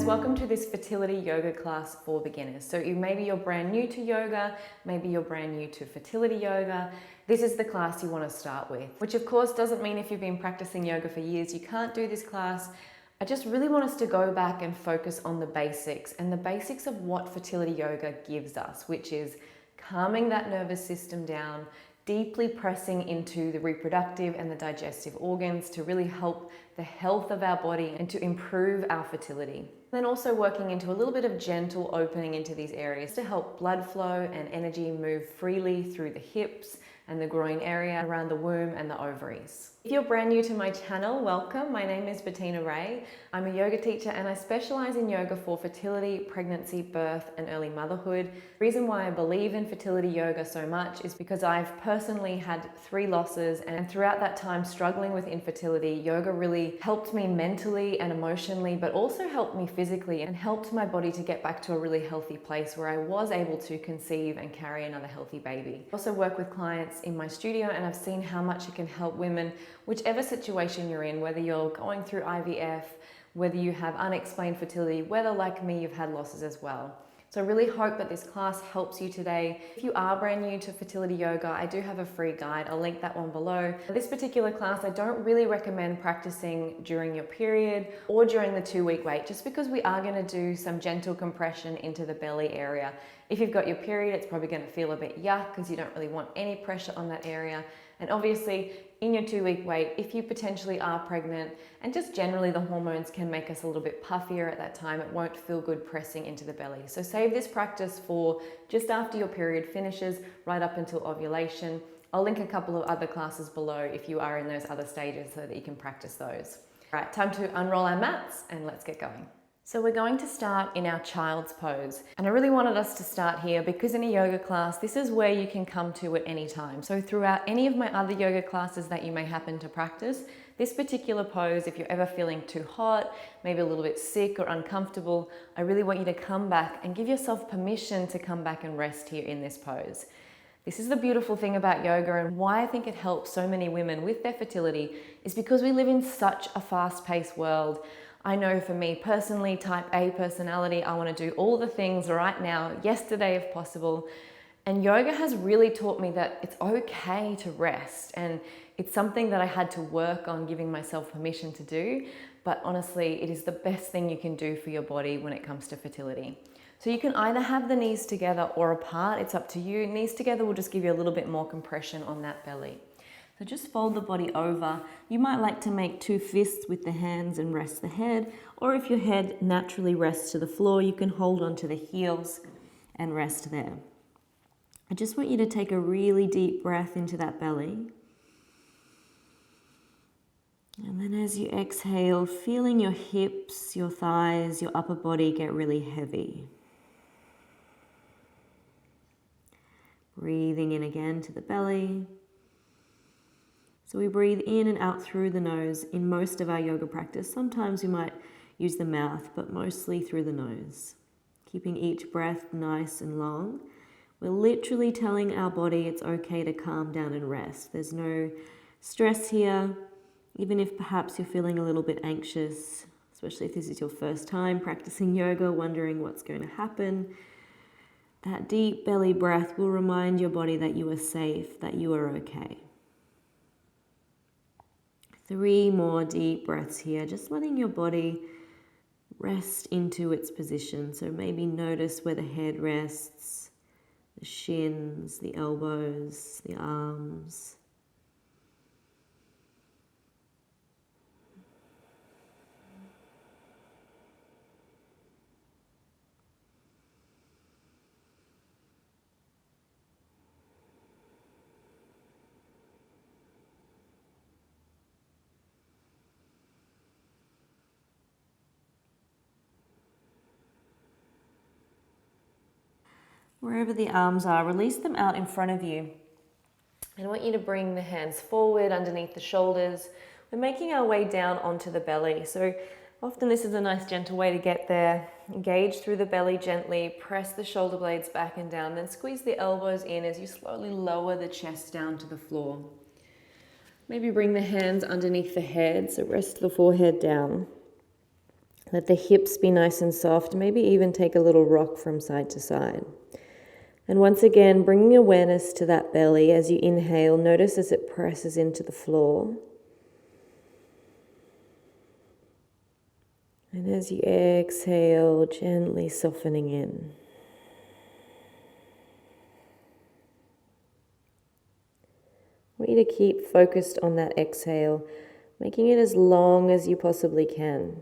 guys, welcome to this fertility yoga class for beginners. So maybe you're brand new to yoga, maybe you're brand new to fertility yoga. This is the class you want to start with, which of course doesn't mean if you've been practicing yoga for years, you can't do this class. I just really want us to go back and focus on the basics and the basics of what fertility yoga gives us, which is calming that nervous system down, deeply pressing into the reproductive and the digestive organs to really help the health of our body and to improve our fertility. Then also working into a little bit of gentle opening into these areas to help blood flow and energy move freely through the hips and the groin area, around the womb and the ovaries. If you're brand new to my channel, welcome. My name is Bettina Ray. I'm a yoga teacher and I specialize in yoga for fertility, pregnancy, birth, and early motherhood. The reason why I believe in fertility yoga so much is because I've personally had 3 losses, and throughout that time struggling with infertility, yoga really helped me mentally and emotionally, but also helped me physically and helped my body to get back to a really healthy place where I was able to conceive and carry another healthy baby. I also work with clients in my studio and I've seen how much it can help women, whichever situation you're in, whether you're going through IVF, whether you have unexplained fertility, whether like me, you've had losses as well. So I really hope that this class helps you today. If you are brand new to fertility yoga, I do have a free guide. I'll link that one below. For this particular class, I don't really recommend practicing during your period or during the 2-week wait, just because we are going to do some gentle compression into the belly area. If you've got your period, it's probably going to feel a bit yuck because you don't really want any pressure on that area. And obviously, in your 2-week wait, if you potentially are pregnant, and just generally the hormones can make us a little bit puffier at that time, it won't feel good pressing into the belly. So save this practice for just after your period finishes, right up until ovulation. I'll link a couple of other classes below if you are in those other stages so that you can practice those. All right, time to unroll our mats and let's get going. So we're going to start in our child's pose. And I really wanted us to start here because in a yoga class, this is where you can come to at any time. So throughout any of my other yoga classes that you may happen to practice, this particular pose, if you're ever feeling too hot, maybe a little bit sick or uncomfortable, I really want you to come back and give yourself permission to come back and rest here in this pose. This is the beautiful thing about yoga, and why I think it helps so many women with their fertility is because we live in such a fast-paced world. I know for me personally, type A personality, I want to do all the things right now, yesterday if possible. And yoga has really taught me that it's okay to rest. And it's something that I had to work on giving myself permission to do. But honestly, it is the best thing you can do for your body when it comes to fertility. So you can either have the knees together or apart, it's up to you. Knees together will just give you a little bit more compression on that belly. So just fold the body over. You might like to make 2 fists with the hands and rest the head, or if your head naturally rests to the floor, you can hold onto the heels and rest there. I just want you to take a really deep breath into that belly. And then as you exhale, feeling your hips, your thighs, your upper body get really heavy. Breathing in again to the belly. So we breathe in and out through the nose in most of our yoga practice. Sometimes we might use the mouth, but mostly through the nose. Keeping each breath nice and long. We're literally telling our body it's okay to calm down and rest. There's no stress here, even if perhaps you're feeling a little bit anxious, especially if this is your first time practicing yoga, wondering what's going to happen. That deep belly breath will remind your body that you are safe, that you are okay. 3 more deep breaths here, just letting your body rest into its position. So maybe notice where the head rests, the shins, the elbows, the arms. Wherever the arms are, release them out in front of you. And I want you to bring the hands forward underneath the shoulders. We're making our way down onto the belly. So often this is a nice gentle way to get there. Engage through the belly gently, press the shoulder blades back and down, then squeeze the elbows in as you slowly lower the chest down to the floor. Maybe bring the hands underneath the head, so rest the forehead down. Let the hips be nice and soft, maybe even take a little rock from side to side. And once again, bringing awareness to that belly as you inhale, notice as it presses into the floor. And as you exhale, gently softening in. I want you to keep focused on that exhale, making it as long as you possibly can.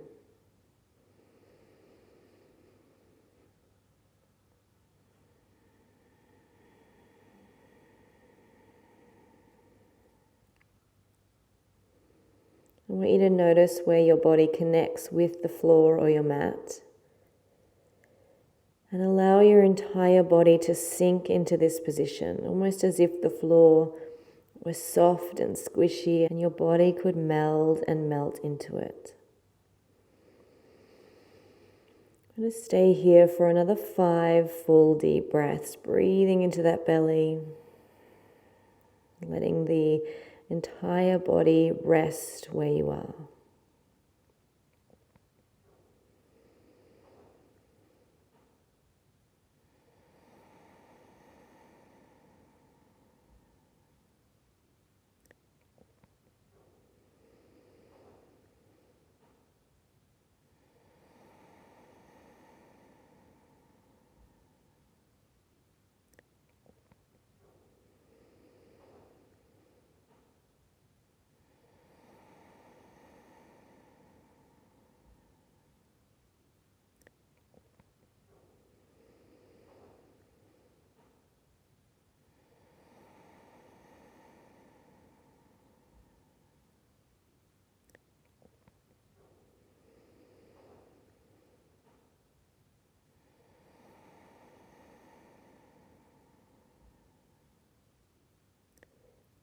I want you to notice where your body connects with the floor or your mat. And allow your entire body to sink into this position, almost as if the floor was soft and squishy and your body could meld and melt into it. I'm going to stay here for another 5 full deep breaths, breathing into that belly, letting the entire body rest where you are.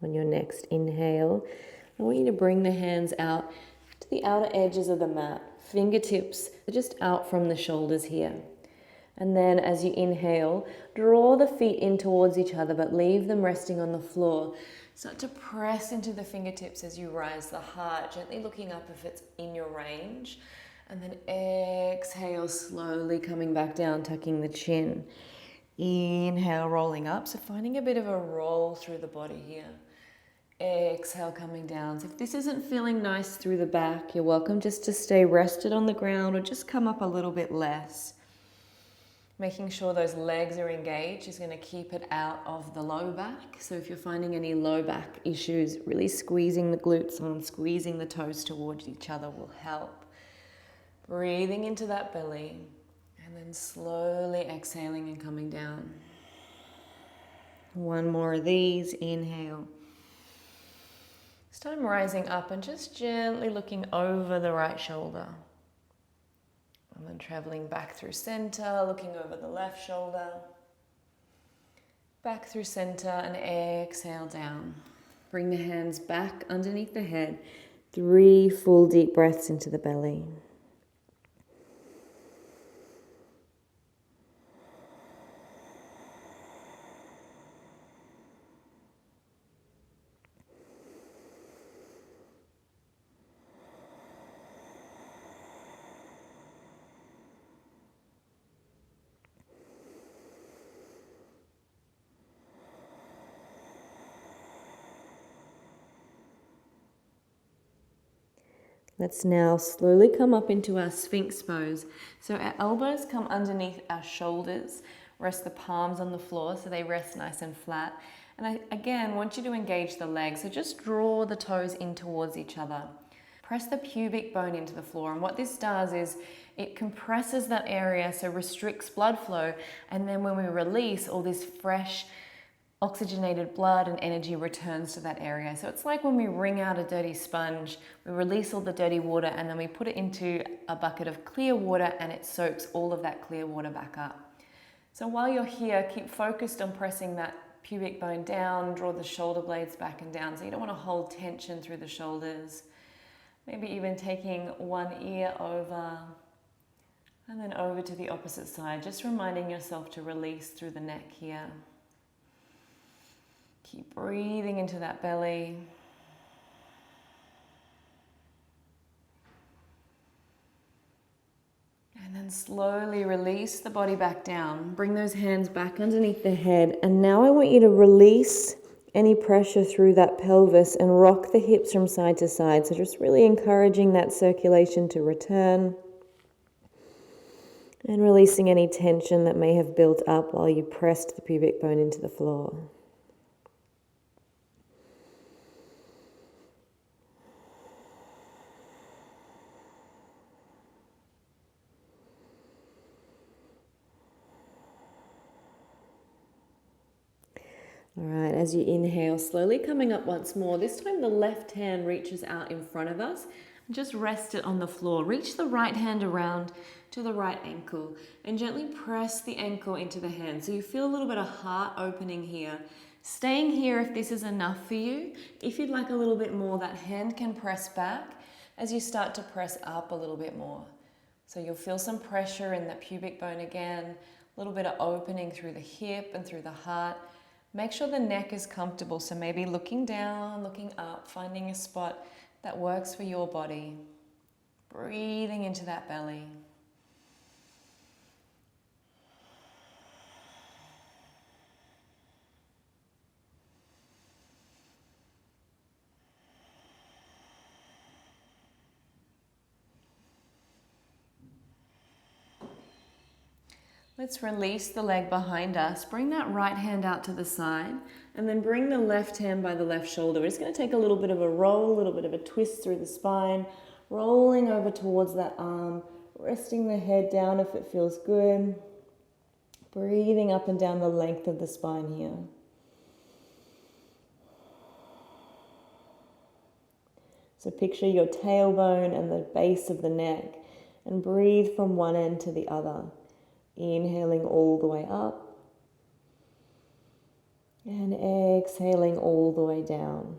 On your next inhale, I want you to bring the hands out to the outer edges of the mat. Fingertips are just out from the shoulders here. And then as you inhale, draw the feet in towards each other, but leave them resting on the floor. Start to press into the fingertips as you rise the heart, gently looking up if it's in your range. And then exhale, slowly coming back down, tucking the chin. Inhale, rolling up. So finding a bit of a roll through the body here. Exhale, coming down. So if this isn't feeling nice through the back, you're welcome just to stay rested on the ground or just come up a little bit less. Making sure those legs are engaged is going to keep it out of the low back. So if you're finding any low back issues, really squeezing the glutes on, squeezing the toes towards each other will help. Breathing into that belly and then slowly exhaling and coming down. One more of these. Inhale. This time rising up and just gently looking over the right shoulder. And then traveling back through center, looking over the left shoulder. Back through center and exhale down. Bring the hands back underneath the head. 3 full deep breaths into the belly. Let's now slowly come up into our Sphinx pose. So our elbows come underneath our shoulders. Rest the palms on the floor so they rest nice and flat. And I, again, want you to engage the legs. So just draw the toes in towards each other. Press the pubic bone into the floor. And what this does is it compresses that area, so restricts blood flow. And then when we release, all this fresh oxygenated blood and energy returns to that area. So it's like when we wring out a dirty sponge, we release all the dirty water and then we put it into a bucket of clear water and it soaks all of that clear water back up. So while you're here, keep focused on pressing that pubic bone down, draw the shoulder blades back and down. So you don't want to hold tension through the shoulders. Maybe even taking one ear over and then over to the opposite side, just reminding yourself to release through the neck here. Keep breathing into that belly. And then slowly release the body back down. Bring those hands back underneath the head. And now I want you to release any pressure through that pelvis and rock the hips from side to side. So just really encouraging that circulation to return. And releasing any tension that may have built up while you pressed the pubic bone into the floor. All right, as you inhale, slowly coming up once more. This time the left hand reaches out in front of us. Just rest it on the floor. Reach the right hand around to the right ankle and gently press the ankle into the hand. So you feel a little bit of heart opening here. Staying here if this is enough for you. If you'd like a little bit more, that hand can press back as you start to press up a little bit more. So you'll feel some pressure in that pubic bone again, a little bit of opening through the hip and through the heart. Make sure the neck is comfortable, so maybe looking down, looking up, finding a spot that works for your body. Breathing into that belly. Let's release the leg behind us. Bring that right hand out to the side and then bring the left hand by the left shoulder. We're just going to take a little bit of a roll, a little bit of a twist through the spine, rolling over towards that arm, resting the head down if it feels good. Breathing up and down the length of the spine here. So picture your tailbone and the base of the neck and breathe from one end to the other. Inhaling all the way up and exhaling all the way down.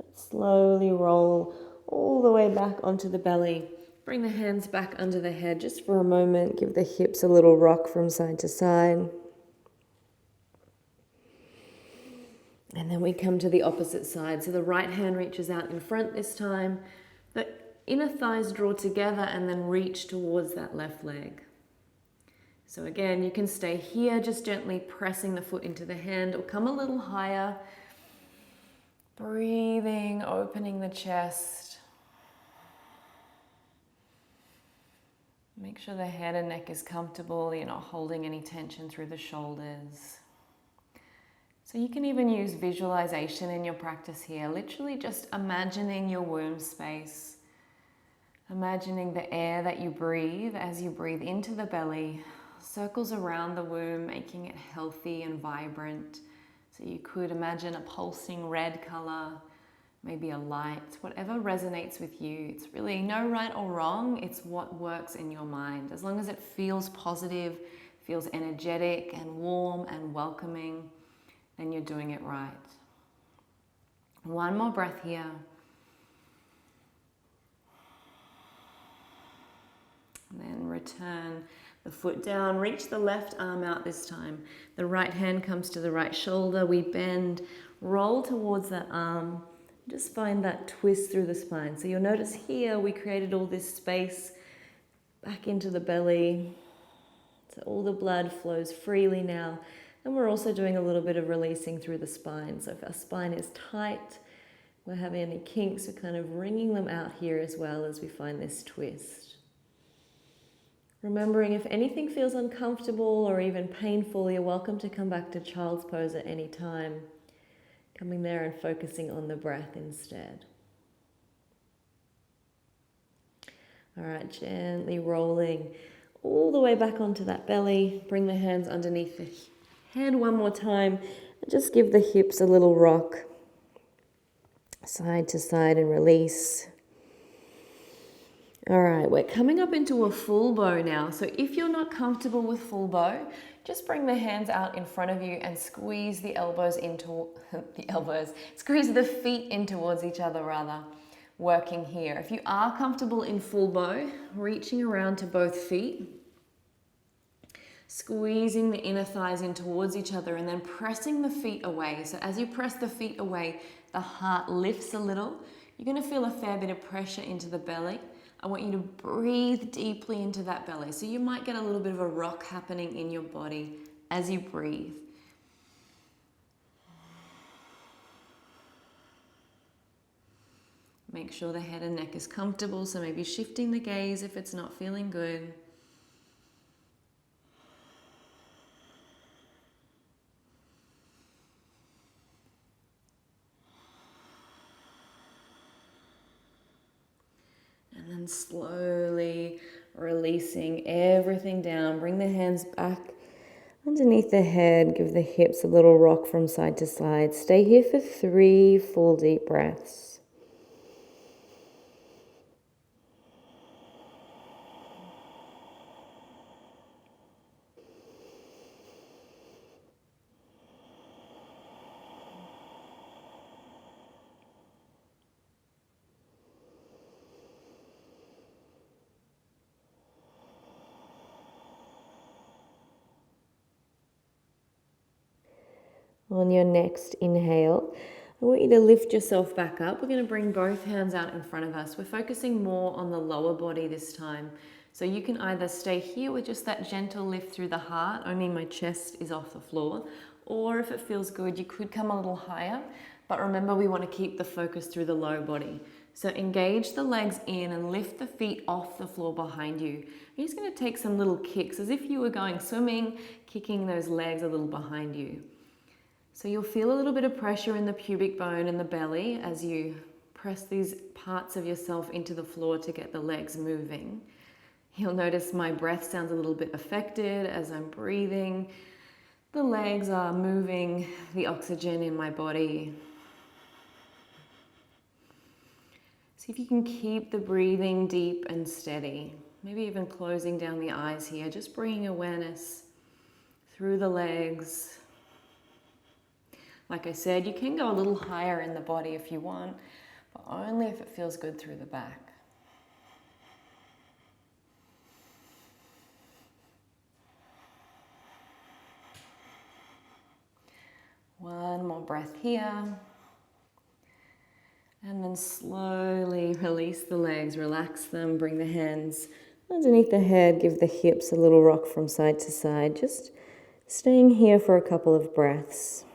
Let's slowly roll all the way back onto the belly. Bring the hands back under the head just for a moment. Give the hips a little rock from side to side. And then we come to the opposite side. So the right hand reaches out in front this time. The inner thighs draw together and then reach towards that left leg. So again, you can stay here, just gently pressing the foot into the hand or come a little higher. Breathing, opening the chest. Make sure the head and neck is comfortable. You're not holding any tension through the shoulders. So you can even use visualization in your practice here, literally just imagining your womb space, imagining the air that you breathe as you breathe into the belly, circles around the womb, making it healthy and vibrant. So you could imagine a pulsing red color, maybe a light, whatever resonates with you. It's really no right or wrong, it's what works in your mind. As long as it feels positive, feels energetic and warm and welcoming, then you're doing it right. One more breath here. And then return the foot down. Reach the left arm out this time. The right hand comes to the right shoulder. We bend, roll towards that arm. Just find that twist through the spine. So you'll notice here we created all this space back into the belly. So all the blood flows freely now. And we're also doing a little bit of releasing through the spine. So if our spine is tight, we're having any kinks, we're kind of wringing them out here as well as we find this twist. Remembering if anything feels uncomfortable or even painful, you're welcome to come back to child's pose at any time. Coming there and focusing on the breath instead. All right, gently rolling all the way back onto that belly. Bring the hands underneath the head one more time. And just give the hips a little rock. Side to side and release. All right, we're coming up into a full bow now. So if you're not comfortable with full bow, just bring the hands out in front of you and squeeze the elbows into squeeze the feet in towards each other rather, working here. If you are comfortable in full bow, reaching around to both feet, Squeezing the inner thighs in towards each other and then pressing the feet away. So as you press the feet away, the heart lifts a little. You're going to feel a fair bit of pressure into the belly. I want you to breathe deeply into that belly. So you might get a little bit of a rock happening in your body as you breathe. Make sure the head and neck is comfortable, so maybe shifting the gaze if it's not feeling good. And then slowly releasing everything down. Bring the hands back underneath the head. Give the hips a little rock from side to side. Stay here for 3 full deep breaths. On your next inhale, I want you to lift yourself back up. We're going to bring both hands out in front of us. We're focusing more on the lower body this time. So you can either stay here with just that gentle lift through the heart, only my chest is off the floor, or if it feels good, you could come a little higher. But remember, we want to keep the focus through the low body. So engage the legs in and lift the feet off the floor behind you. You're just going to take some little kicks as if you were going swimming, kicking those legs a little behind you. So you'll feel a little bit of pressure in the pubic bone and the belly as you press these parts of yourself into the floor to get the legs moving. You'll notice my breath sounds a little bit affected as I'm breathing. The legs are moving the oxygen in my body. See if you can keep the breathing deep and steady. Maybe even closing down the eyes here, just bringing awareness through the legs. Like I said, you can go a little higher in the body if you want, but only if it feels good through the back. One more breath here. And then slowly release the legs, relax them, bring the hands underneath the head, give the hips a little rock from side to side, just staying here for a couple of breaths.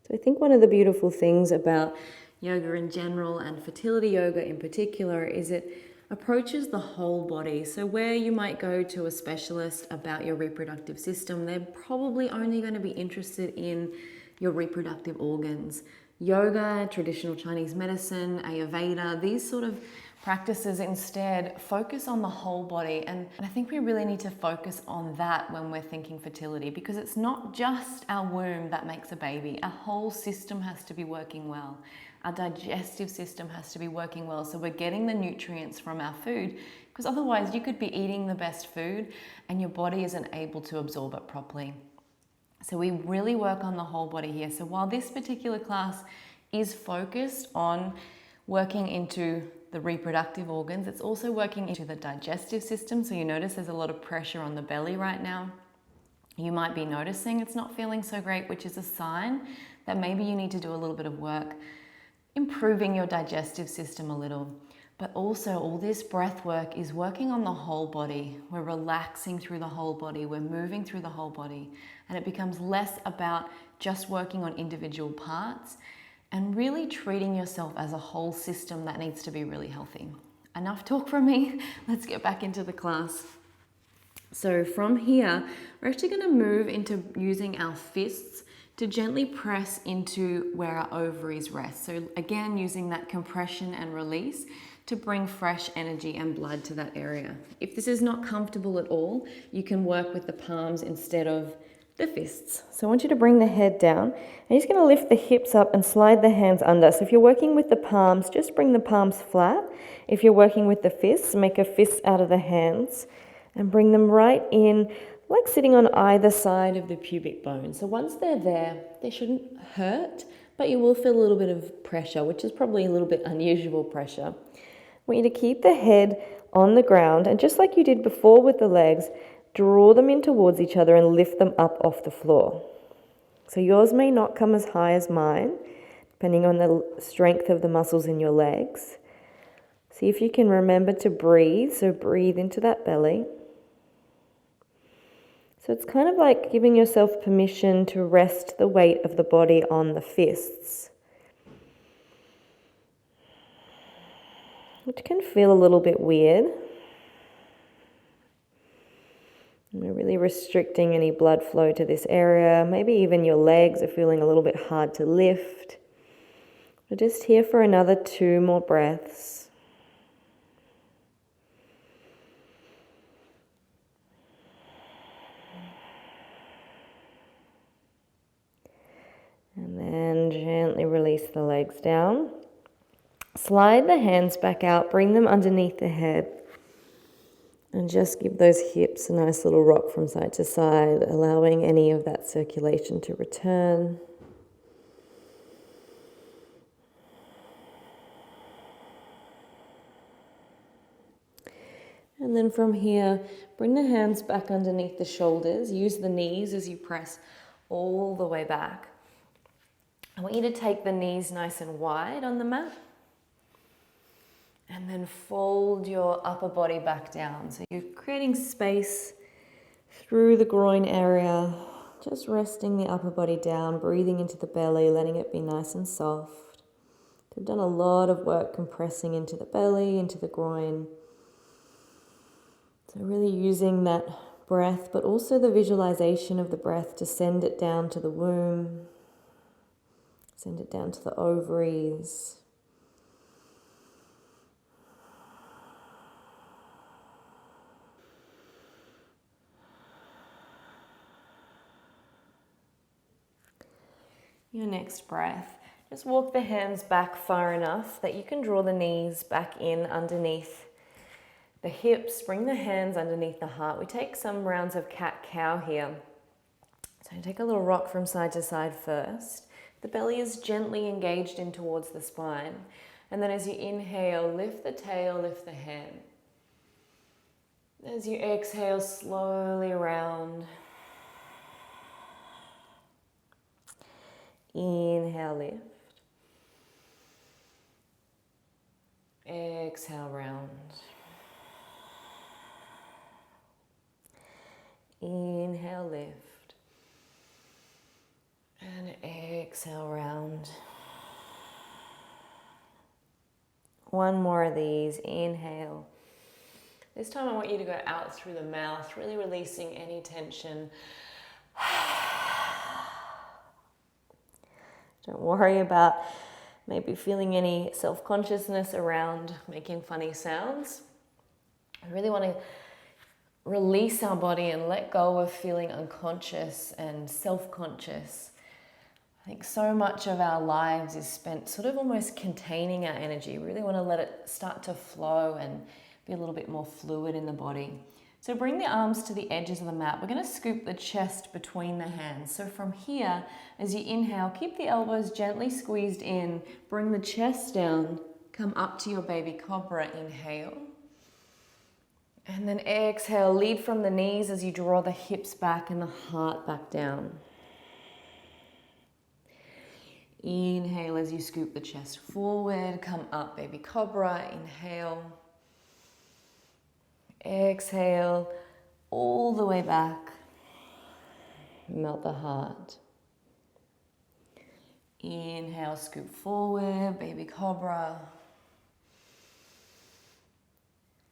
So I think one of the beautiful things about yoga in general and fertility yoga in particular is it approaches the whole body. So where you might go to a specialist about your reproductive system, they're probably only going to be interested in your reproductive organs. Yoga, traditional Chinese medicine, Ayurveda, these sort of practices instead focus on the whole body, and I think we really need to focus on that when we're thinking fertility, because it's not just our womb that makes a baby. Our whole system has to be working well. Our digestive system has to be working well, so we're getting the nutrients from our food, because otherwise you could be eating the best food and your body isn't able to absorb it properly. So we really work on the whole body here. So while this particular class is focused on working into the reproductive organs, it's also working into the digestive system. So you notice there's a lot of pressure on the belly right now. You might be noticing it's not feeling so great, which is a sign that maybe you need to do a little bit of work improving your digestive system a little. But also all this breath work is working on the whole body. We're relaxing through the whole body. We're moving through the whole body. And it becomes less about just working on individual parts and really treating yourself as a whole system that needs to be really healthy. Enough talk from me. Let's get back into the class. So from here, we're actually going to move into using our fists to gently press into where our ovaries rest. So again, using that compression and release to bring fresh energy and blood to that area. If this is not comfortable at all, you can work with the palms instead of the fists. So I want you to bring the head down. And you're just going to lift the hips up and slide the hands under. So if you're working with the palms, just bring the palms flat. If you're working with the fists, make a fist out of the hands and bring them right in, like sitting on either side of the pubic bone. So once they're there, they shouldn't hurt, but you will feel a little bit of pressure, which is probably a little bit unusual pressure. want you to keep the head on the ground, and just like you did before with the legs, draw them in towards each other and lift them up off the floor. So yours may not come as high as mine, depending on the strength of the muscles in your legs. See if you can remember to breathe, so breathe into that belly. So it's kind of like giving yourself permission to rest the weight of the body on the fists, which can feel a little bit weird. And we're really restricting any blood flow to this area. Maybe even your legs are feeling a little bit hard to lift. We're just here for another 2 more breaths. And then gently release the legs down. Slide the hands back out, bring them underneath the head. And just give those hips a nice little rock from side to side, allowing any of that circulation to return. And then from here, bring the hands back underneath the shoulders. Use the knees as you press all the way back. I want you to take the knees nice and wide on the mat. And then fold your upper body back down. So you're creating space through the groin area, just resting the upper body down, breathing into the belly, letting it be nice and soft. We've done a lot of work compressing into the belly, into the groin. So really using that breath, but also the visualization of the breath to send it down to the womb, send it down to the ovaries. Your next breath, just walk the hands back far enough that you can draw the knees back in underneath the hips. Bring the hands underneath the heart. We take some rounds of cat-cow here. So take a little rock from side to side first. The belly is gently engaged in towards the spine. And then as you inhale, lift the tail, lift the head. As you exhale, slowly round. Inhale, lift. Exhale, round. Inhale, lift. And exhale, round. One more of these. Inhale. This time I want you to go out through the mouth, really releasing any tension. Don't worry about maybe feeling any self-consciousness around making funny sounds. I really want to release our body and let go of feeling unconscious and self-conscious. I think so much of our lives is spent sort of almost containing our energy. We really want to let it start to flow and be a little bit more fluid in the body. So bring the arms to the edges of the mat. We're going to scoop the chest between the hands. So from here, as you inhale, keep the elbows gently squeezed in. Bring the chest down. Come up to your baby cobra. Inhale. And then exhale. Lead from the knees as you draw the hips back and the heart back down. Inhale as you scoop the chest forward. Come up, baby cobra. Inhale. Exhale, all the way back. Melt the heart. Inhale, scoop forward, baby cobra.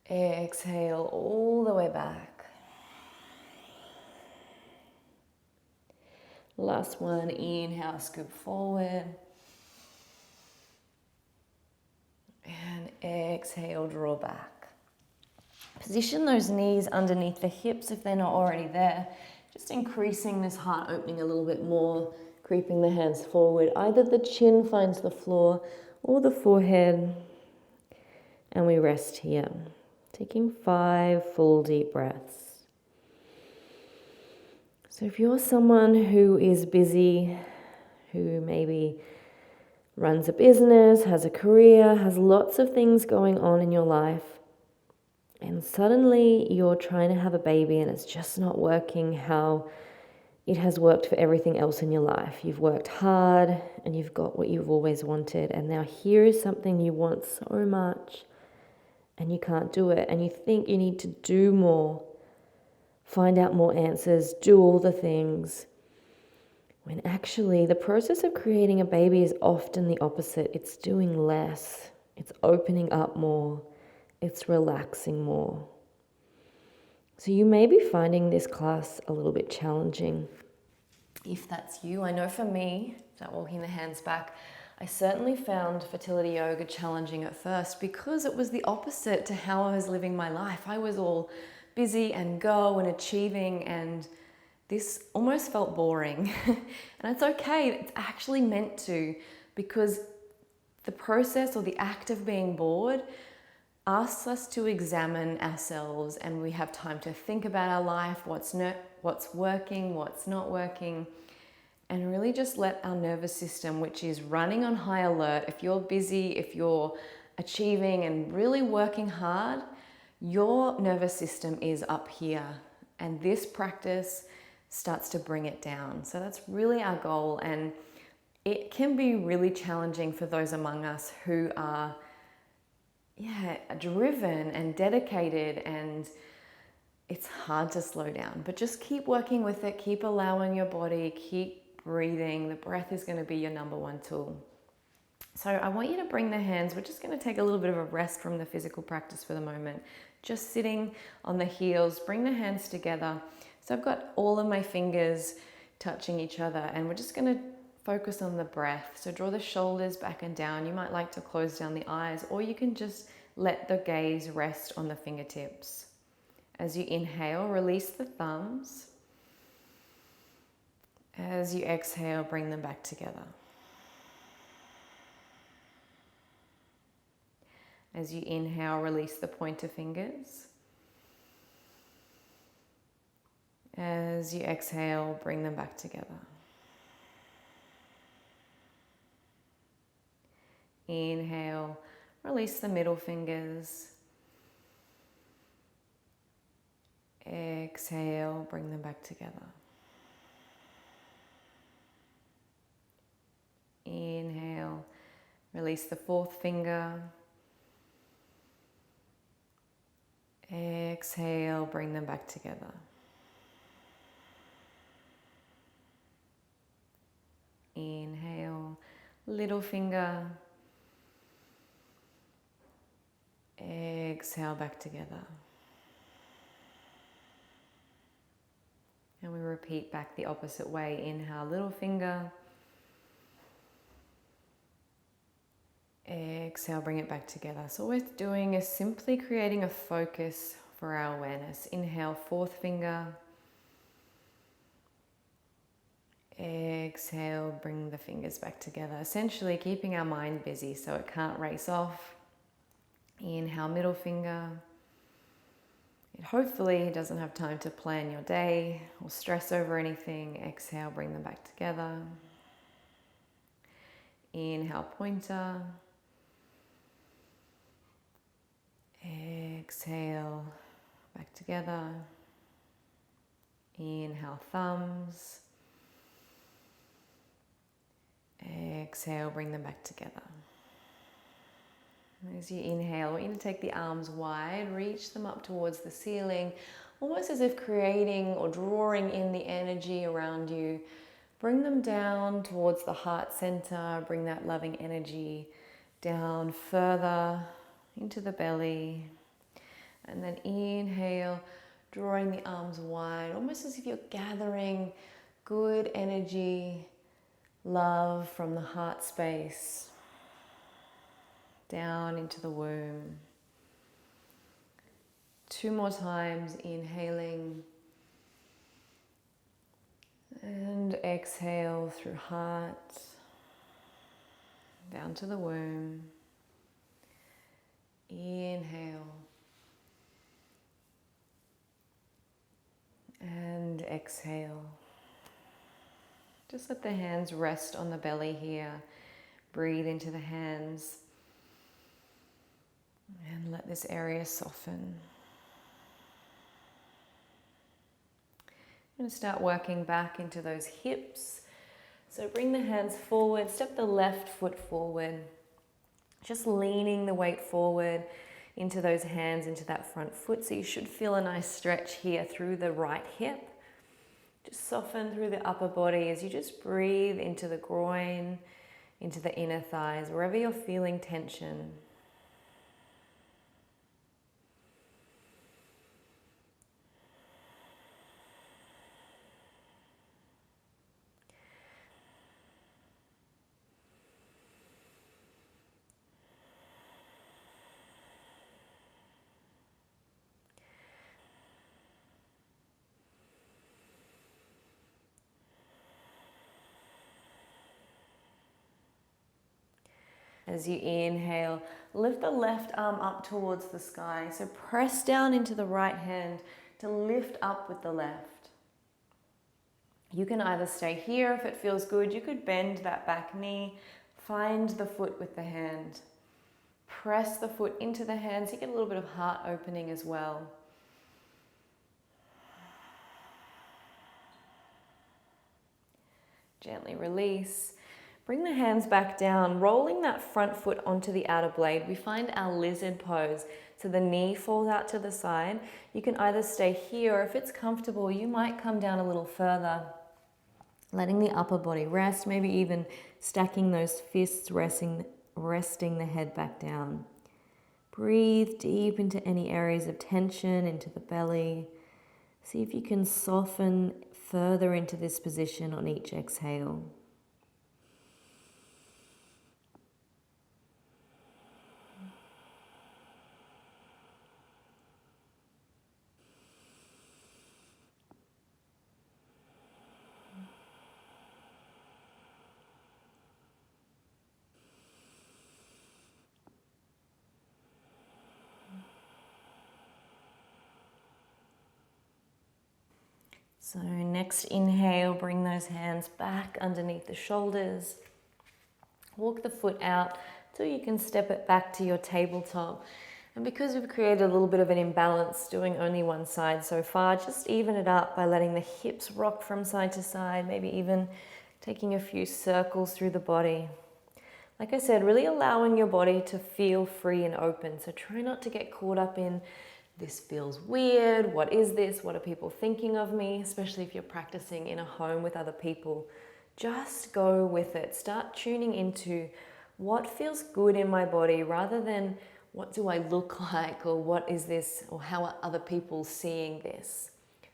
Exhale, all the way back. Last one, inhale, scoop forward. And exhale, draw back. Position those knees underneath the hips if they're not already there. Just increasing this heart opening a little bit more, creeping the hands forward. Either the chin finds the floor or the forehead. And we rest here, taking 5 full deep breaths. So if you're someone who is busy, who maybe runs a business, has a career, has lots of things going on in your life, and suddenly you're trying to have a baby and it's just not working how it has worked for everything else in your life. You've worked hard and you've got what you've always wanted, and now here is something you want so much and you can't do it, and you think you need to do more, find out more answers, do all the things, when actually the process of creating a baby is often the opposite. It's doing less, it's opening up more, it's relaxing more. So you may be finding this class a little bit challenging. If that's you, I know for me, start walking the hands back, I certainly found fertility yoga challenging at first because it was the opposite to how I was living my life. I was all busy and go and achieving, and this almost felt boring. And it's okay, it's actually meant to, because the process or the act of being bored asks us to examine ourselves, and we have time to think about our life, what's working, what's not working, and really just let our nervous system, which is running on high alert, if you're busy, if you're achieving and really working hard, your nervous system is up here, and this practice starts to bring it down. So that's really our goal, and it can be really challenging for those among us who are driven and dedicated, and it's hard to slow down, but just keep working with it, keep allowing your body, keep breathing. The breath is going to be your number one tool. So I want you to bring the hands, we're just going to take a little bit of a rest from the physical practice for the moment, just sitting on the heels, bring the hands together. So I've got all of my fingers touching each other, and we're just going to focus on the breath. So draw the shoulders back and down. You might like to close down the eyes, or you can just let the gaze rest on the fingertips. As you inhale, release the thumbs. As you exhale, bring them back together. As you inhale, release the pointer fingers. As you exhale, bring them back together. Inhale, release the middle fingers. Exhale, bring them back together. Inhale, release the fourth finger. Exhale, bring them back together. Inhale, little finger. Exhale, back together. And we repeat back the opposite way. Inhale, little finger. Exhale, bring it back together. So all we're doing is simply creating a focus for our awareness. Inhale, fourth finger. Exhale, bring the fingers back together. Essentially keeping our mind busy so it can't race off. Inhale, middle finger. It hopefully doesn't have time to plan your day or stress over anything. Exhale, bring them back together. Inhale, pointer. Exhale, back together. Inhale, thumbs. Exhale, bring them back together. As you inhale, I want you to take the arms wide, reach them up towards the ceiling, almost as if creating or drawing in the energy around you. Bring them down towards the heart center, bring that loving energy down further into the belly. And then inhale, drawing the arms wide, almost as if you're gathering good energy, love from the heart space down into the womb. 2 more times, inhaling and exhale through heart down to the womb. Inhale and exhale. Just let the hands rest on the belly here. Breathe into the hands and let this area soften. I'm going to start working back into those hips. So bring the hands forward, step the left foot forward, just leaning the weight forward into those hands, into that front foot. So you should feel a nice stretch here through the right hip. Just soften through the upper body as you just breathe into the groin, into the inner thighs, wherever you're feeling tension. As you inhale, lift the left arm up towards the sky. So press down into the right hand to lift up with the left. You can either stay here if it feels good. You could bend that back knee. Find the foot with the hand. Press the foot into the hand so you get a little bit of heart opening as well. Gently release. Bring the hands back down, rolling that front foot onto the outer blade. We find our lizard pose. So the knee falls out to the side. You can either stay here, or if it's comfortable, you might come down a little further, letting the upper body rest, maybe even stacking those fists, resting the head back down. Breathe deep into any areas of tension, into the belly. See if you can soften further into this position on each exhale. So next inhale, bring those hands back underneath the shoulders. Walk the foot out till you can step it back to your tabletop. And because we've created a little bit of an imbalance, doing only one side so far, just even it up by letting the hips rock from side to side, maybe even taking a few circles through the body. Like I said, really allowing your body to feel free and open. So try not to get caught up in, this feels weird, what is this, what are people thinking of me, especially if you're practicing in a home with other people. Just go with it. Start tuning into what feels good in my body rather than what do I look like, or what is this, or how are other people seeing this.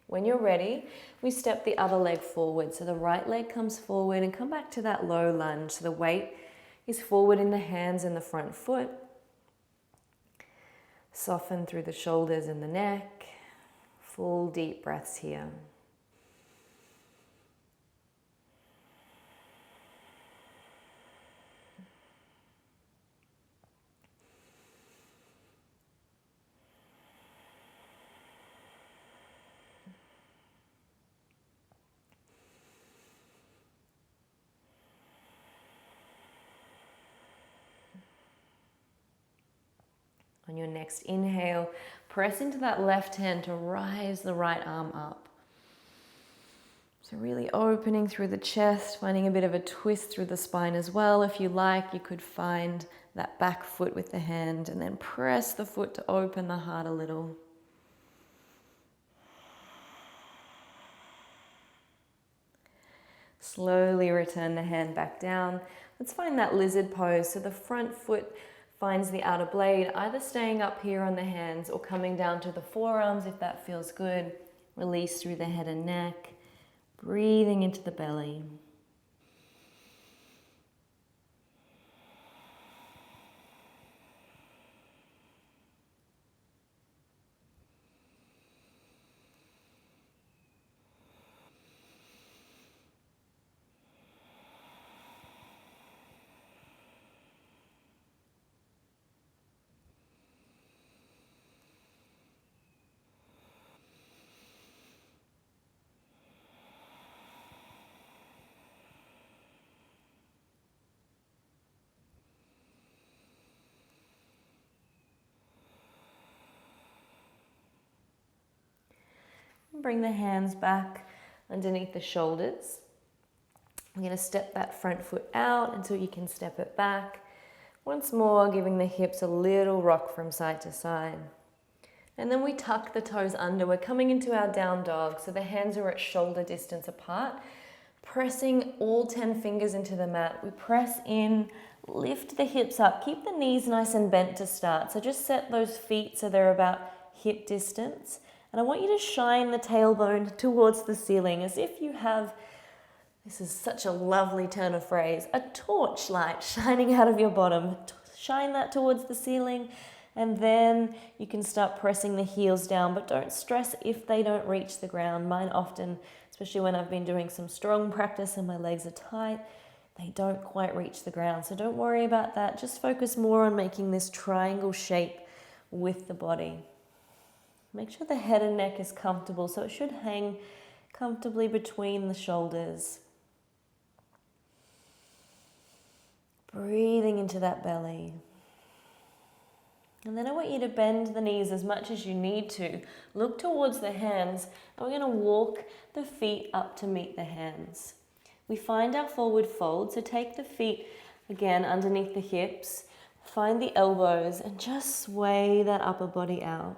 When you're ready, we step the other leg forward. So the right leg comes forward and come back to that low lunge. So the weight is forward in the hands and the front foot. Soften through the shoulders and the neck. Full deep breaths here. On your next inhale, press into that left hand to rise the right arm up. So really opening through the chest, finding a bit of a twist through the spine as well. If you like, you could find that back foot with the hand and then press the foot to open the heart a little. Slowly return the hand back down. Let's find that lizard pose. So the front foot finds the outer blade, either staying up here on the hands or coming down to the forearms if that feels good. Release through the head and neck, breathing into the belly. Bring the hands back underneath the shoulders. I'm going to step that front foot out until you can step it back. Once more, giving the hips a little rock from side to side. And then we tuck the toes under. We're coming into our down dog, so the hands are at shoulder distance apart. Pressing all 10 fingers into the mat. We press in, lift the hips up. Keep the knees nice and bent to start. So just set those feet so they're about hip distance. And I want you to shine the tailbone towards the ceiling as if you have, this is such a lovely turn of phrase, a torchlight shining out of your bottom. Shine that towards the ceiling, and then you can start pressing the heels down, but don't stress if they don't reach the ground. Mine often, especially when I've been doing some strong practice and my legs are tight, they don't quite reach the ground. So don't worry about that. Just focus more on making this triangle shape with the body. Make sure the head and neck is comfortable, so it should hang comfortably between the shoulders. Breathing into that belly. And then I want you to bend the knees as much as you need to. Look towards the hands, and we're going to walk the feet up to meet the hands. We find our forward fold, so take the feet again underneath the hips, find the elbows, and just sway that upper body out.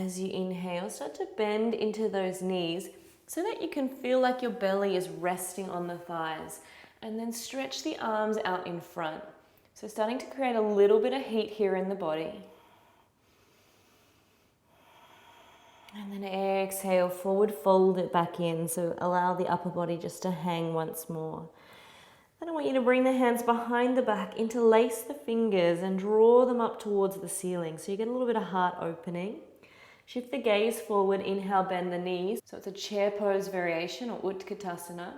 As you inhale, start to bend into those knees so that you can feel like your belly is resting on the thighs, and then stretch the arms out in front. So starting to create a little bit of heat here in the body. And then exhale, forward fold it back in, so allow the upper body just to hang once more. Then I want you to bring the hands behind the back, interlace the fingers and draw them up towards the ceiling so you get a little bit of heart opening. Shift the gaze forward, inhale, bend the knees. So it's a chair pose variation or Utkatasana.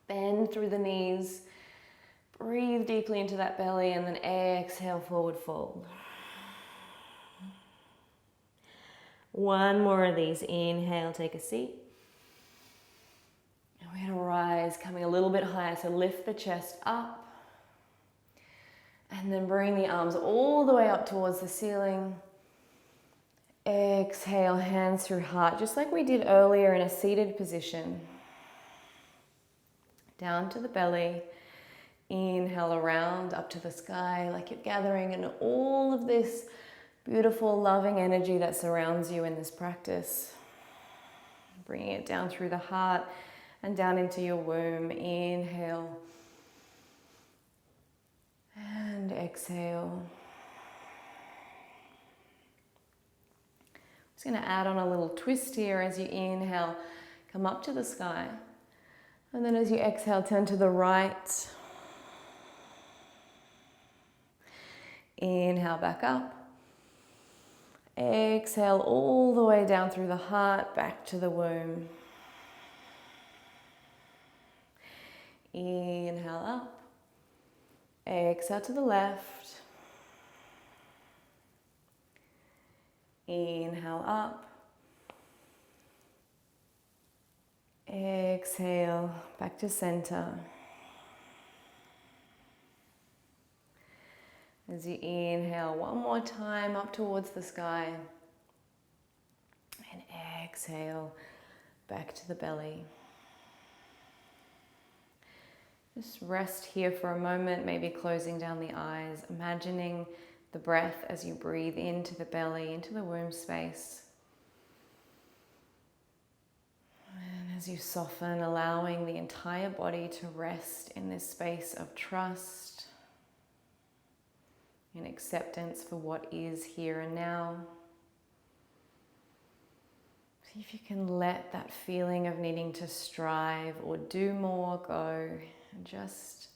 Bend through the knees, breathe deeply into that belly, and then exhale, forward fold. One more of these. Inhale, take a seat. And we're gonna rise, coming a little bit higher, so lift the chest up. And then bring the arms all the way up towards the ceiling. Exhale, hands through heart, just like we did earlier in a seated position. Down to the belly. Inhale around up to the sky, like you're gathering in all of this beautiful, loving energy that surrounds you in this practice. Bringing it down through the heart and down into your womb. Inhale. And exhale. Just going to add on a little twist here as you inhale, come up to the sky. And then as you exhale, turn to the right. Inhale back up. Exhale all the way down through the heart, back to the womb. Inhale up. Exhale to the left. Inhale up. Exhale, back to center. As you inhale one more time up towards the sky. And exhale, back to the belly. Just rest here for a moment, maybe closing down the eyes, imagining the breath as you breathe into the belly, into the womb space. And as you soften, allowing the entire body to rest in this space of trust and acceptance for what is here and now. See if you can let that feeling of needing to strive or do more go, and just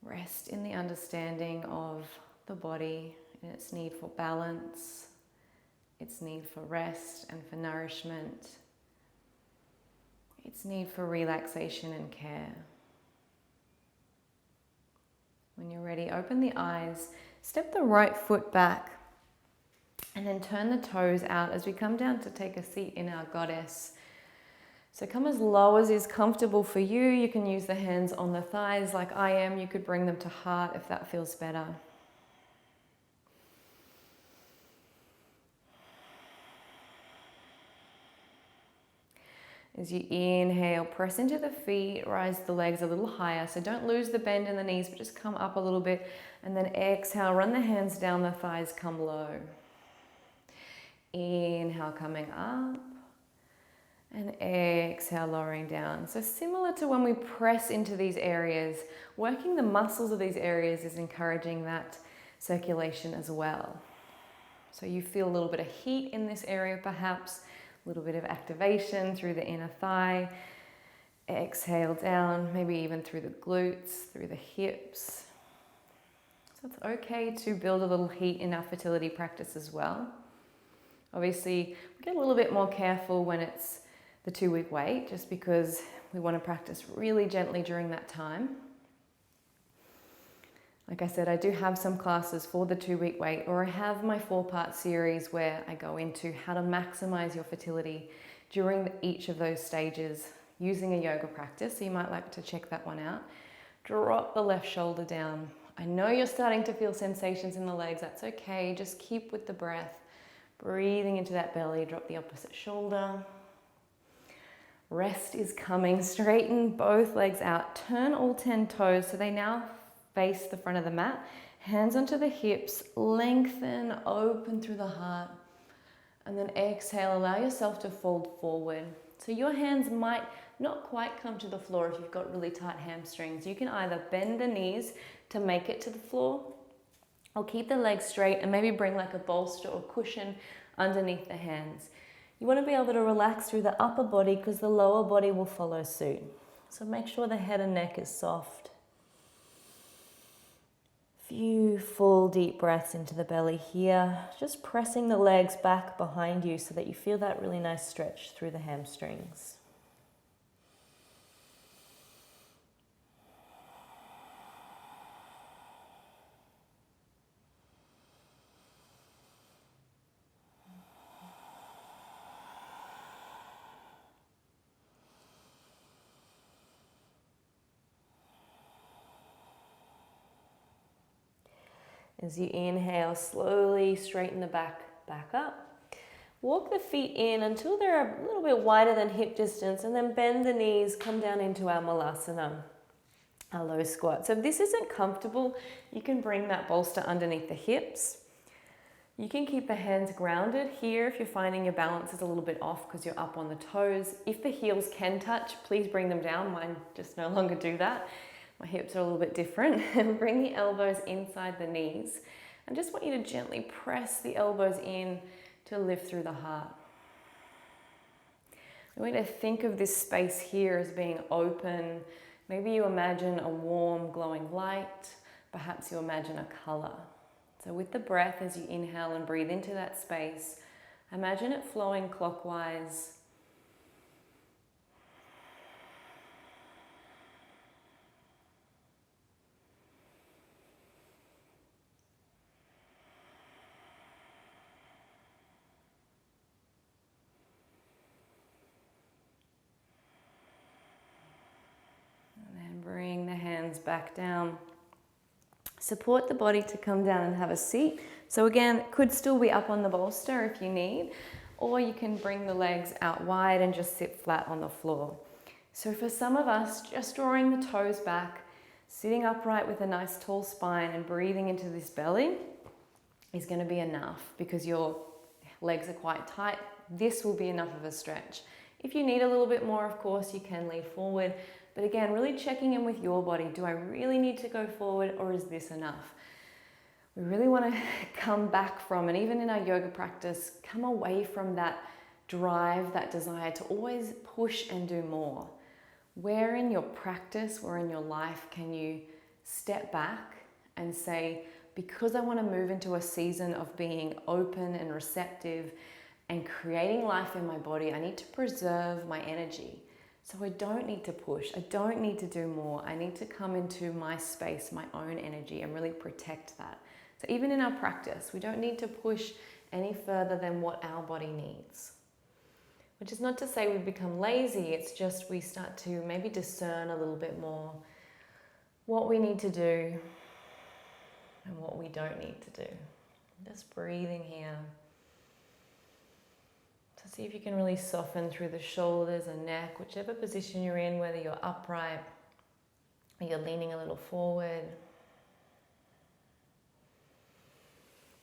rest in the understanding of the body and its need for balance, its need for rest and for nourishment, its need for relaxation and care. When you're ready, open the eyes, step the right foot back And then turn the toes out as we come down to take a seat in our goddess. So come as low as is comfortable for you. You can use the hands on the thighs like I am. You could bring them to heart if that feels better. As you inhale, press into the feet, rise the legs a little higher. So don't lose the bend in the knees, but just come up a little bit. And then exhale, run the hands down the thighs, come low. Inhale, coming up. And exhale, lowering down. So similar to when we press into these areas, working the muscles of these areas is encouraging that circulation as well. So you feel a little bit of heat in this area perhaps, a little bit of activation through the inner thigh. Exhale down, maybe even through the glutes, through the hips. So it's okay to build a little heat in our fertility practice as well. Obviously, we get a little bit more careful when it's the 2-week wait, just because we want to practice really gently during that time. Like I said, I do have some classes for the 2-week wait, or I have my 4-part series where I go into how to maximize your fertility during each of those stages using a yoga practice. So you might like to check that one out. Drop the left shoulder down. I know you're starting to feel sensations in the legs. That's okay. Just keep with the breath. Breathing into that belly. Drop the opposite shoulder. Rest is coming. Straighten both legs out. Turn all 10 toes so they now face the front of the mat. Hands onto the hips. Lengthen, open through the heart. And then exhale, allow yourself to fold forward. So your hands might not quite come to the floor if you've got really tight hamstrings. You can either bend the knees to make it to the floor, or keep the legs straight and maybe bring like a bolster or cushion underneath the hands. You want to be able to relax through the upper body because the lower body will follow suit. So make sure the head and neck is soft. Few full deep breaths into the belly here. Just pressing the legs back behind you so that you feel that really nice stretch through the hamstrings. As you inhale, slowly straighten the back up. Walk the feet in until they're a little bit wider than hip distance, and then bend the knees, come down into our Malasana, our low squat. So if this isn't comfortable, you can bring that bolster underneath the hips. You can keep the hands grounded here if you're finding your balance is a little bit off because you're up on the toes. If the heels can touch, please bring them down. Mine just no longer do that. My hips are a little bit different. And bring the elbows inside the knees. I just want you to gently press the elbows in to lift through the heart. I want you to think of this space here as being open. Maybe you imagine a warm, glowing light. Perhaps you imagine a color. So with the breath, as you inhale and breathe into that space, imagine it flowing clockwise. Bring the hands back down. Support the body to come down and have a seat. So again, it could still be up on the bolster if you need, or you can bring the legs out wide and just sit flat on the floor. So for some of us, just drawing the toes back, sitting upright with a nice tall spine and breathing into this belly is going to be enough because your legs are quite tight. This will be enough of a stretch. If you need a little bit more, of course, you can lean forward. But again, really checking in with your body. Do I really need to go forward, or is this enough? We really want to come back from, and even in our yoga practice, come away from that drive, that desire to always push and do more. Where in your practice, where in your life can you step back and say, because I want to move into a season of being open and receptive and creating life in my body, I need to preserve my energy. So I don't need to push, I don't need to do more. I need to come into my space, my own energy, and really protect that. So even in our practice, we don't need to push any further than what our body needs. Which is not to say we become lazy, it's just we start to maybe discern a little bit more what we need to do and what we don't need to do. Just breathing here. So see if you can really soften through the shoulders and neck, whichever position you're in, whether you're upright or you're leaning a little forward.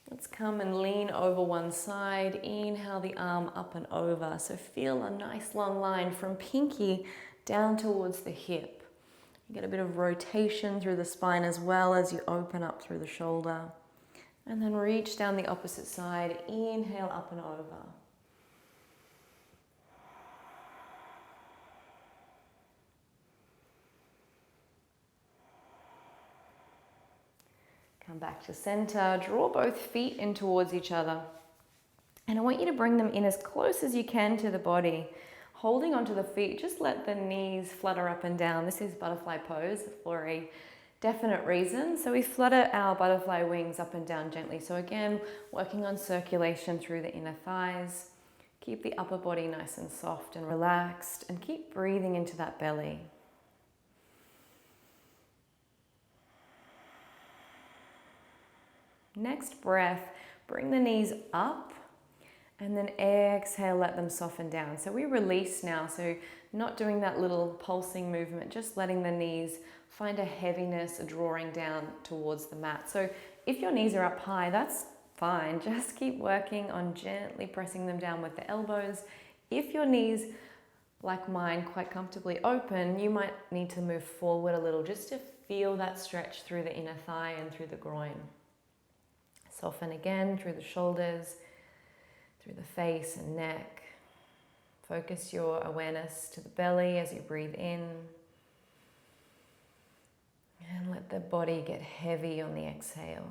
Let's come and lean over one side. Inhale the arm up and over. So feel a nice long line from pinky down towards the hip. You get a bit of rotation through the spine as well as you open up through the shoulder. And then reach down the opposite side. Inhale up and over. Come back to center, draw both feet in towards each other. And I want you to bring them in as close as you can to the body. Holding onto the feet, just let the knees flutter up and down. This is butterfly pose for a definite reason. So we flutter our butterfly wings up and down gently. So again, working on circulation through the inner thighs. Keep the upper body nice and soft and relaxed, and keep breathing into that belly. Next breath, bring the knees up and then exhale, let them soften down. So we release now, so not doing that little pulsing movement, just letting the knees find a heaviness, a drawing down towards the mat. So if your knees are up high, that's fine. Just keep working on gently pressing them down with the elbows. If your knees, like mine, quite comfortably open, you might need to move forward a little just to feel that stretch through the inner thigh and through the groin. Soften again through the shoulders, through the face and neck. Focus your awareness to the belly as you breathe in. And let the body get heavy on the exhale.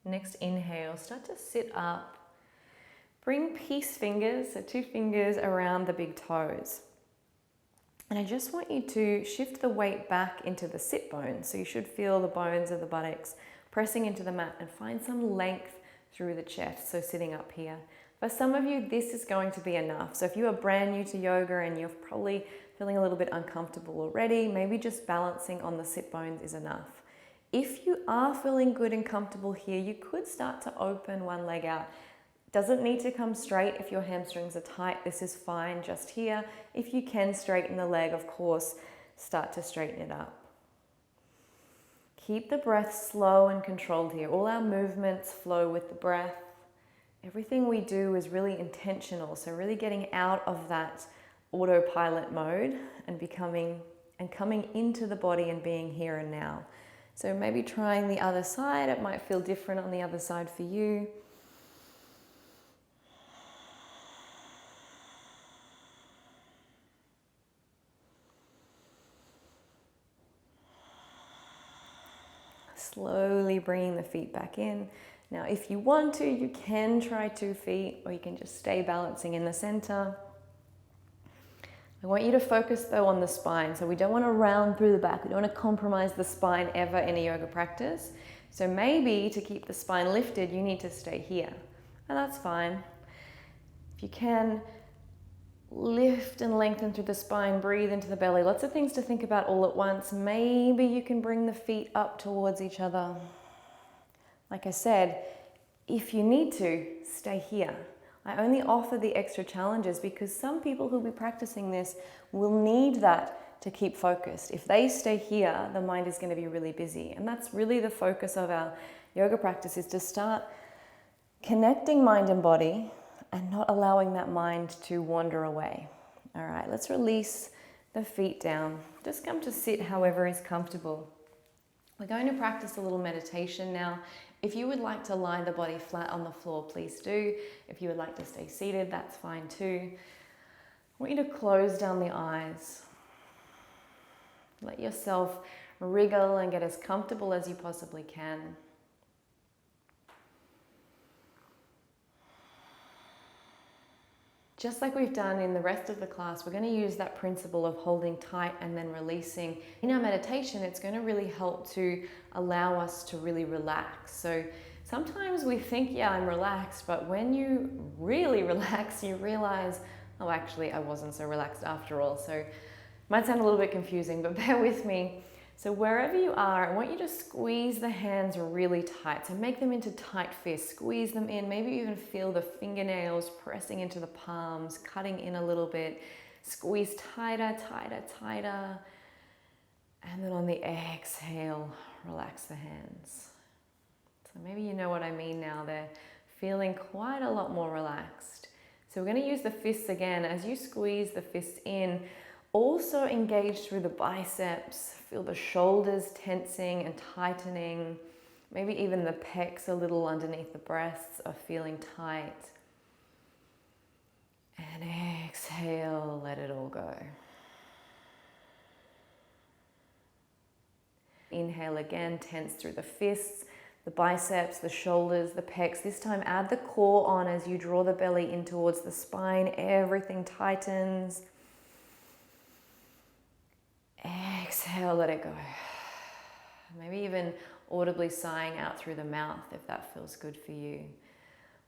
Next inhale, start to sit up. Bring peace fingers, so 2 fingers around the big toes. And I just want you to shift the weight back into the sit bones. So you should feel the bones of the buttocks pressing into the mat and find some length through the chest. So sitting up here. For some of you, this is going to be enough. So if you are brand new to yoga and you're probably feeling a little bit uncomfortable already, maybe just balancing on the sit bones is enough. If you are feeling good and comfortable here, you could start to open one leg out. Doesn't need to come straight if your hamstrings are tight. This is fine just here. If you can straighten the leg, of course, start to straighten it up. Keep the breath slow and controlled here. All our movements flow with the breath. Everything we do is really intentional. So really getting out of that autopilot mode and coming into the body and being here and now. So maybe trying the other side. It might feel different on the other side for you. Slowly bringing the feet back in. Now, if you want to, you can try 2 feet, or you can just stay balancing in the center. I want you to focus though on the spine. So we don't want to round through the back. We don't want to compromise the spine ever in a yoga practice. So maybe to keep the spine lifted, you need to stay here. And that's fine. If you can, lift and lengthen through the spine, breathe into the belly. Lots of things to think about all at once. Maybe you can bring the feet up towards each other. Like I said, if you need to, stay here. I only offer the extra challenges because some people who'll be practicing this will need that to keep focused. If they stay here, the mind is going to be really busy. And that's really the focus of our yoga practice, is to start connecting mind and body and not allowing that mind to wander away. All right, let's release the feet down. Just come to sit however is comfortable. We're going to practice a little meditation now. If you would like to lie the body flat on the floor, please do. If you would like to stay seated, that's fine too. I want you to close down the eyes. Let yourself wriggle and get as comfortable as you possibly can. Just like we've done in the rest of the class, we're going to use that principle of holding tight and then releasing. In our meditation, it's going to really help to allow us to really relax. So sometimes we think, yeah, I'm relaxed, but when you really relax, you realize, oh, actually, I wasn't so relaxed after all. So it might sound a little bit confusing, but bear with me. So wherever you are, I want you to squeeze the hands really tight. So make them into tight fists, squeeze them in, maybe even feel the fingernails pressing into the palms, cutting in a little bit. Squeeze tighter, tighter, tighter. And then on the exhale, relax the hands. So maybe you know what I mean now. They're feeling quite a lot more relaxed. So we're going to use the fists again. As you squeeze the fists in, also engage through the biceps. Feel the shoulders tensing and tightening. Maybe even the pecs a little underneath the breasts are feeling tight. And exhale, let it all go. Inhale again, tense through the fists, the biceps, the shoulders, the pecs. This time add the core on as you draw the belly in towards the spine. Everything tightens. Exhale, let it go. Maybe even audibly sighing out through the mouth if that feels good for you.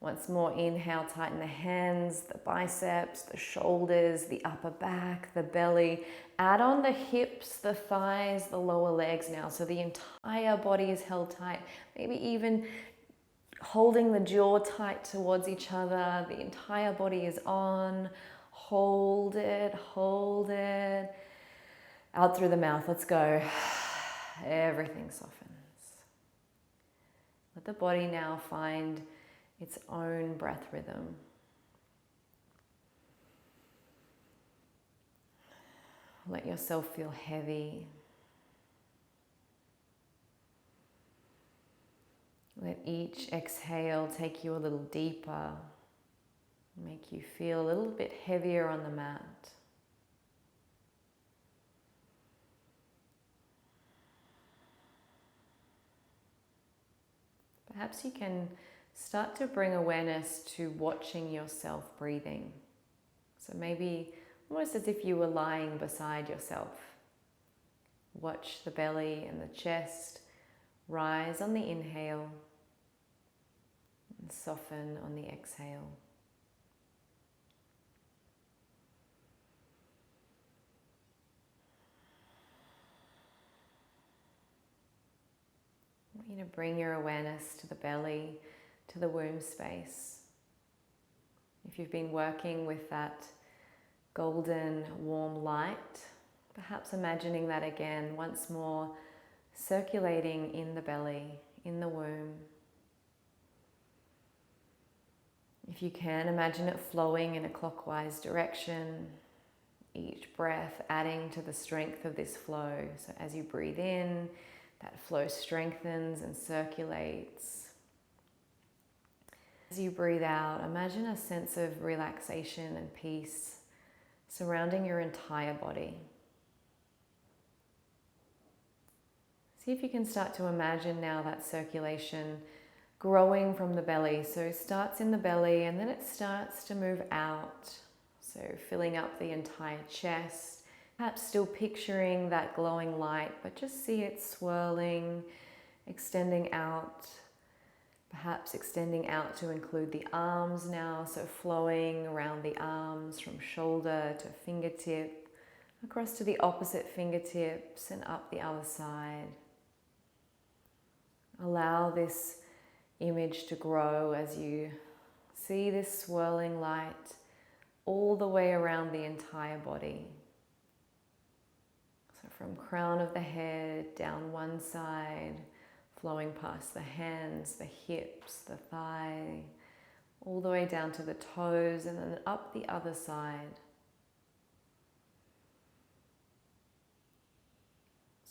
Once more, inhale, tighten the hands, the biceps, the shoulders, the upper back, the belly. Add on the hips, the thighs, the lower legs now. So the entire body is held tight. Maybe even holding the jaw tight towards each other. The entire body is on. Hold it, hold it. Out through the mouth, let's go. Everything softens. Let the body now find its own breath rhythm. Let yourself feel heavy. Let each exhale take you a little deeper, make you feel a little bit heavier on the mat. Perhaps you can start to bring awareness to watching yourself breathing. So maybe almost as if you were lying beside yourself. Watch the belly and the chest rise on the inhale and soften on the exhale. I want you to bring your awareness to the belly, to the womb space. If you've been working with that golden warm light, perhaps imagining that again once more, circulating in the belly, in the womb. If you can, imagine it flowing in a clockwise direction, each breath adding to the strength of this flow. So as you breathe in, that flow strengthens and circulates. As you breathe out, imagine a sense of relaxation and peace surrounding your entire body. See if you can start to imagine now that circulation growing from the belly. So it starts in the belly and then it starts to move out. So filling up the entire chest. Perhaps still picturing that glowing light, but just see it swirling, extending out. Perhaps extending out to include the arms now, so flowing around the arms from shoulder to fingertip, across to the opposite fingertips and up the other side. Allow this image to grow as you see this swirling light all the way around the entire body. So from crown of the head, down one side, flowing past the hands, the hips, the thigh, all the way down to the toes and then up the other side.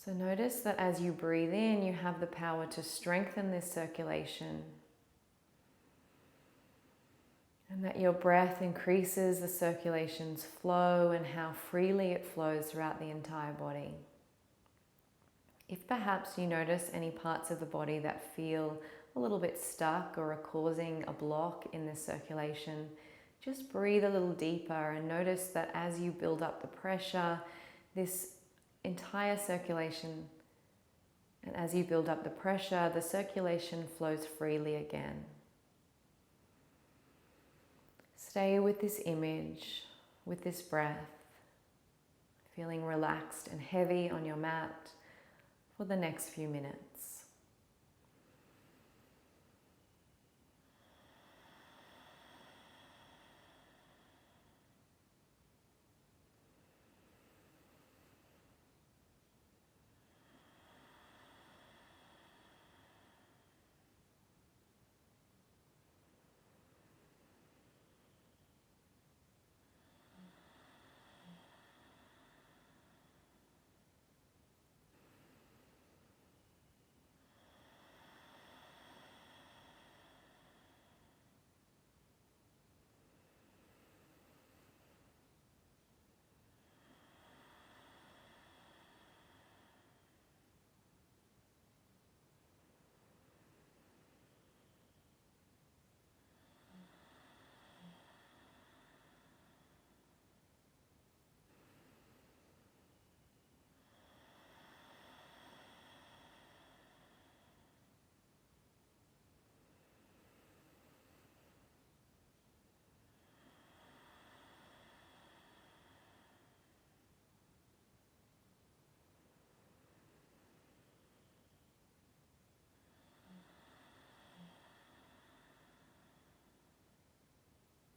So notice that as you breathe in, you have the power to strengthen this circulation. And that your breath increases the circulation's flow and how freely it flows throughout the entire body. If perhaps you notice any parts of the body that feel a little bit stuck or are causing a block in this circulation, just breathe a little deeper and notice that as you build up the pressure, this entire circulation, and as you build up the pressure, the circulation flows freely again. Stay with this image, with this breath, feeling relaxed and heavy on your mat for the next few minutes.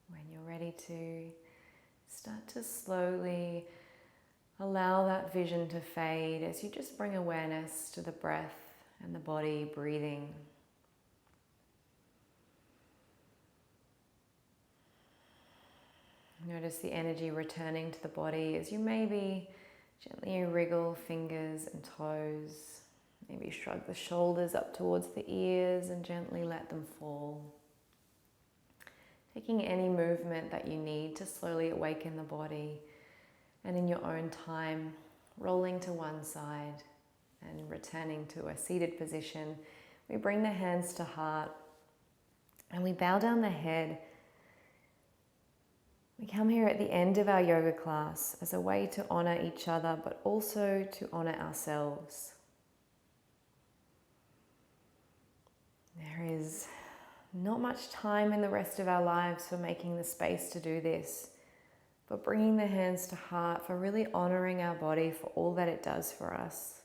When you're ready to start to slowly allow that vision to fade as you just bring awareness to the breath and the body breathing. Notice the energy returning to the body as you maybe gently wriggle fingers and toes. Maybe shrug the shoulders up towards the ears and gently let them fall. Taking any movement that you need to slowly awaken the body, and in your own time, rolling to one side and returning to a seated position. We bring the hands to heart and we bow down the head. We come here at the end of our yoga class as a way to honor each other, but also to honor ourselves. There is not much time in the rest of our lives for making the space to do this, but bringing the hands to heart, for really honoring our body for all that it does for us,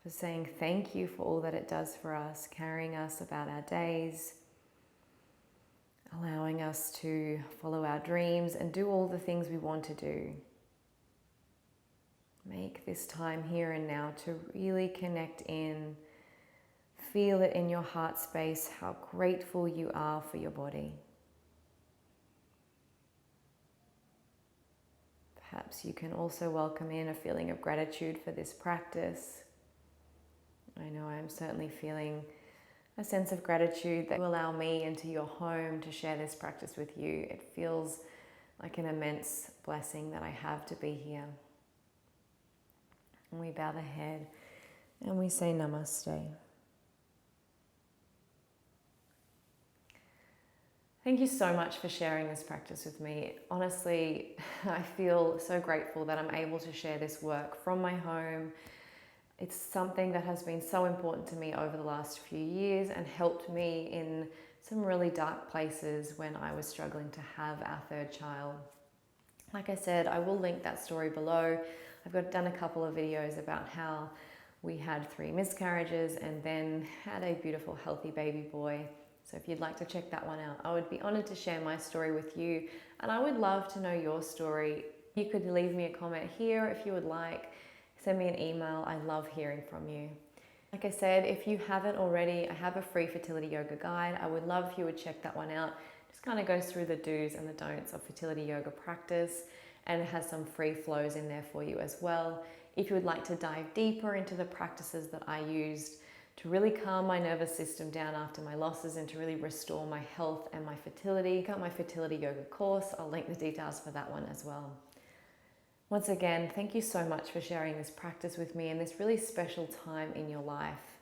for saying thank you for all that it does for us, carrying us about our days, allowing us to follow our dreams and do all the things we want to do. Make this time here and now to really connect in. Feel it in your heart space, how grateful you are for your body. Perhaps you can also welcome in a feeling of gratitude for this practice. I know I'm certainly feeling a sense of gratitude that you allow me into your home to share this practice with you. It feels like an immense blessing that I have to be here. And we bow the head and we say namaste. Thank you so much for sharing this practice with me. Honestly, I feel so grateful that I'm able to share this work from my home. It's something that has been so important to me over the last few years and helped me in some really dark places when I was struggling to have our third child. Like I said, I will link that story below. I've done a couple of videos about how we had 3 miscarriages and then had a beautiful, healthy baby boy. So if you'd like to check that one out, I would be honored to share my story with you, and I would love to know your story. You could leave me a comment here if you would like. Send me an email. I love hearing from you. Like I said, if you haven't already, I have a free fertility yoga guide. I would love if you would check that one out. Just kind of goes through the do's and the don'ts of fertility yoga practice, and it has some free flows in there for you as well. If you would like to dive deeper into the practices that I used to really calm my nervous system down after my losses and to really restore my health and my fertility, got my fertility yoga course. I'll link the details for that one as well. Once again, thank you so much for sharing this practice with me in this really special time in your life.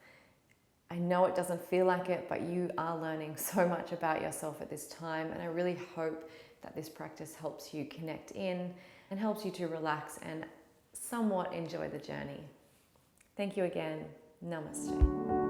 I know it doesn't feel like it, but you are learning so much about yourself at this time, and I really hope that this practice helps you connect in and helps you to relax and somewhat enjoy the journey. Thank you again. Namaste.